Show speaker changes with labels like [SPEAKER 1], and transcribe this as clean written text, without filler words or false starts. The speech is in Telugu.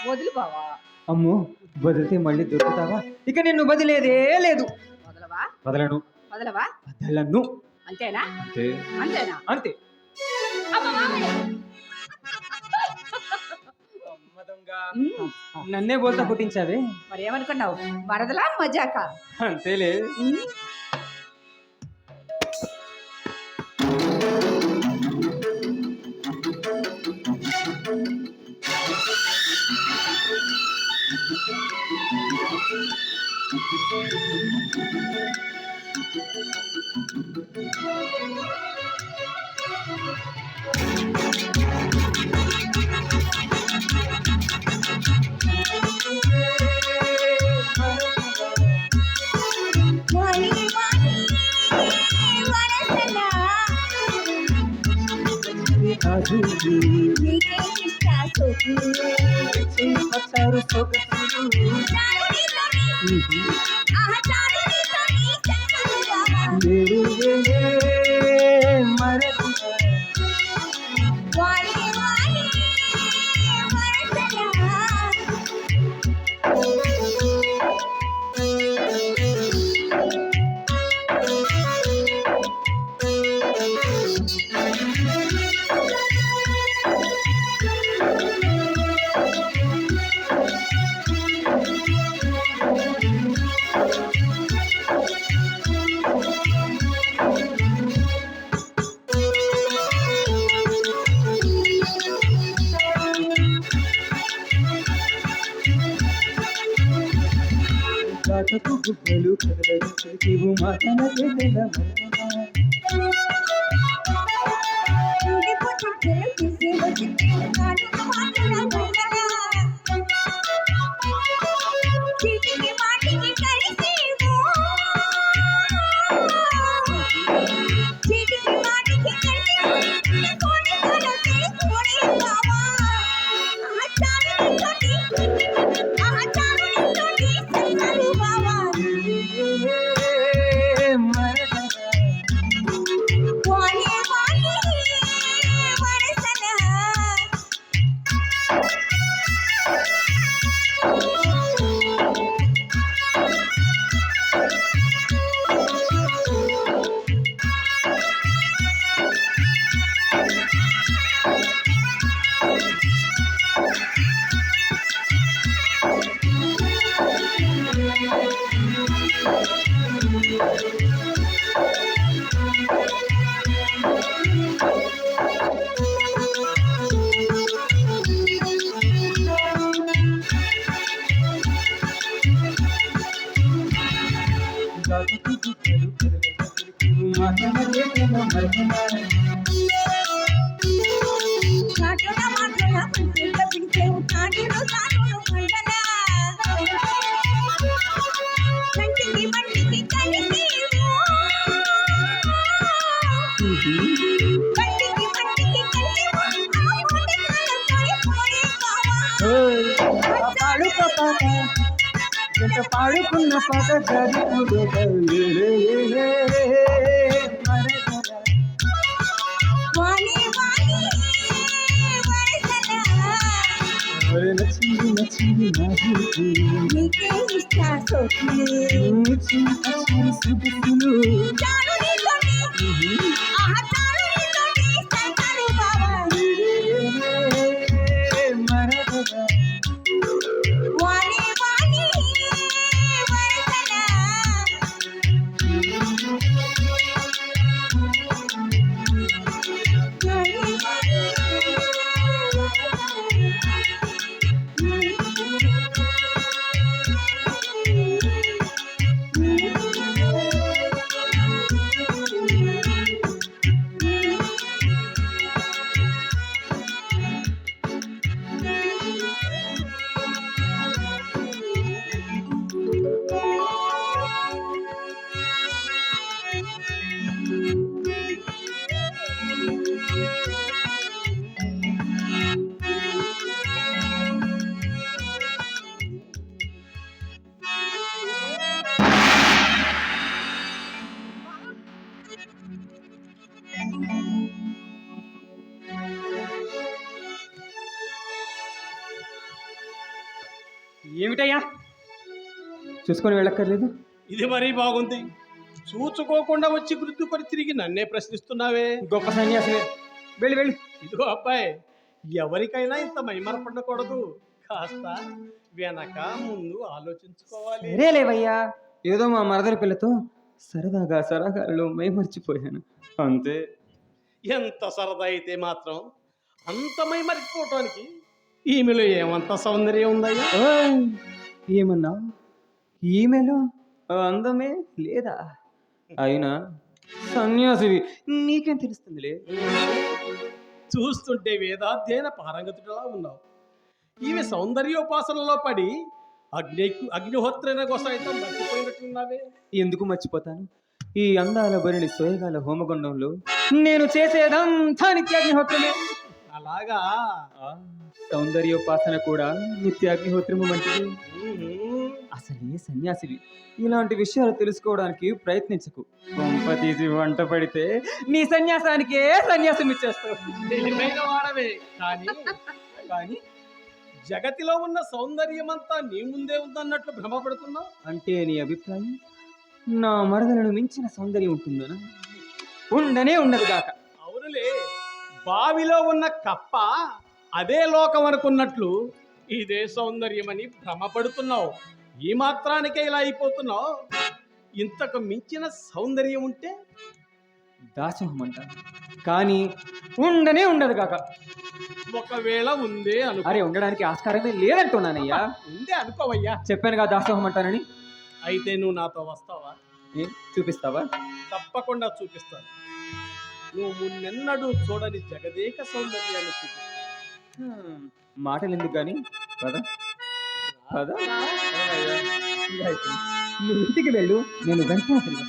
[SPEAKER 1] వదులు బావా.
[SPEAKER 2] అమ్మో, వదిలితే మళ్ళీ దొరుకుతావా? ఇక నిన్ను వదిలేదే లేదు.
[SPEAKER 1] వదలవా?
[SPEAKER 2] వదలను.
[SPEAKER 1] వదలవా?
[SPEAKER 2] వదలను.
[SPEAKER 1] అంతేనా?
[SPEAKER 2] అంతే.
[SPEAKER 1] అంతేనా?
[SPEAKER 2] అంతే.
[SPEAKER 1] అమ్మ మామయ్య.
[SPEAKER 2] నన్నే బోల్తా పుట్టించావే.
[SPEAKER 1] మరి ఏమనుకున్నావు? వరదలా మజాక?
[SPEAKER 2] అంతేలే. గుబ్బలు కదలు మాటల పాడుకున్న పాట నచ్చింది నచ్చింది నీకే ఇష్టా ఏమిటయ్యా చూసుకొని వెళ్ళక్కర్లేదు.
[SPEAKER 3] ఇది మరీ బాగుంది. చూచుకోకుండా వచ్చి గుర్తుకొని తిరిగి నన్నే ప్రశ్నిస్తున్నావే.
[SPEAKER 2] గొప్ప సన్యాసివే. వెళ్ళి వెళ్ళి.
[SPEAKER 3] ఇదిగో అబ్బాయి, ఎవరికైనా ఇంత మైమరపడకూడదు. కాస్త వెనక ముందు ఆలోచించుకోవాలి.
[SPEAKER 2] సరేలేవయ్యా, ఏదో మా మరదల పిల్లతో సరదాగా సరగాలలో మైమర్చిపోయాను అంతే.
[SPEAKER 3] ఎంత సరదా అయితే మాత్రం అంత మైమరిపోవటానికి ఈమెలో ఏమంత సౌందర్యం ఉందయ్యా?
[SPEAKER 2] ఓయ్, ఏమన్నా ఈమెలో అందమే లేదా? అయినా సన్యాసివి, నీకేం తెలుస్తుందిలే.
[SPEAKER 3] చూస్తుంటే వేదాధ్యయన పారంగతుడిలా ఉన్నావు. ఈమె సౌందర్యోపాసనలో పడి అగ్నిహోత్రైన సైతం మర్చిపోయినట్లున్నావే.
[SPEAKER 2] ఎందుకు మర్చిపోతాను? ఈ అందాల బరిని సోయగాల హోమగుండంలో నేను చేసేదంతా నిత్యాగ్నిహోత్రమే.
[SPEAKER 3] అలాగా?
[SPEAKER 2] సౌందర్యోపాసన కూడా నిత్యాగ్నిహోత్రము వంటిది. అసలే సన్యాసివి, ఇలాంటి విషయాలు తెలుసుకోవడానికి ప్రయత్నించకు. కొంప తీసి వంట పడితే నీ సన్యాసానికే సన్యాసం ఇచ్చేస్తావు.
[SPEAKER 3] తెలివైన వాడవే, కానీ
[SPEAKER 2] కానీ
[SPEAKER 3] జగతిలో ఉన్న సౌందర్యమంతా నీ ముందే ఉందన్నట్లు భ్రమపడుతున్నావు.
[SPEAKER 2] అంటే నీ అభిప్రాయం నా మరదలను మించిన సౌందర్యం ఉంటుందనా? ఉండనే ఉండదు గాక.
[SPEAKER 3] అవునులే, బావిలో ఉన్న కప్ప అదే లోకం అనుకున్నట్లు ఇదే సౌందర్యమని భ్రమపడుతున్నావు. ఈ మాత్రానికే ఇలా అయిపోతున్నావు. ఇంతకు మించిన సౌందర్యం ఉంటే
[SPEAKER 2] దాసోహం అంట, కానీ ఉండనే ఉండదు కాక.
[SPEAKER 3] ఒకవేళ ఉందే అనుకో.
[SPEAKER 2] అరే, ఉండడానికి ఆస్కారమే లేదంటున్నానయ్యా.
[SPEAKER 3] ఉందే అనుకోవయ్యా.
[SPEAKER 2] చెప్పానుగా దాసోహం అంటానని.
[SPEAKER 3] అయితే నువ్వు నాతో వస్తావా?
[SPEAKER 2] చూపిస్తావా?
[SPEAKER 3] తప్పకుండా చూపిస్తాను. నువ్వు మున్నెన్నడూ చూడని జగదేక సౌందర్యాన్ని చూపిస్తాను.
[SPEAKER 2] మాటలు ఎందుకు కానీ పద పద. నువ్వు ఇంటికి వెళ్ళు, నేను వెంటనే తిరిగి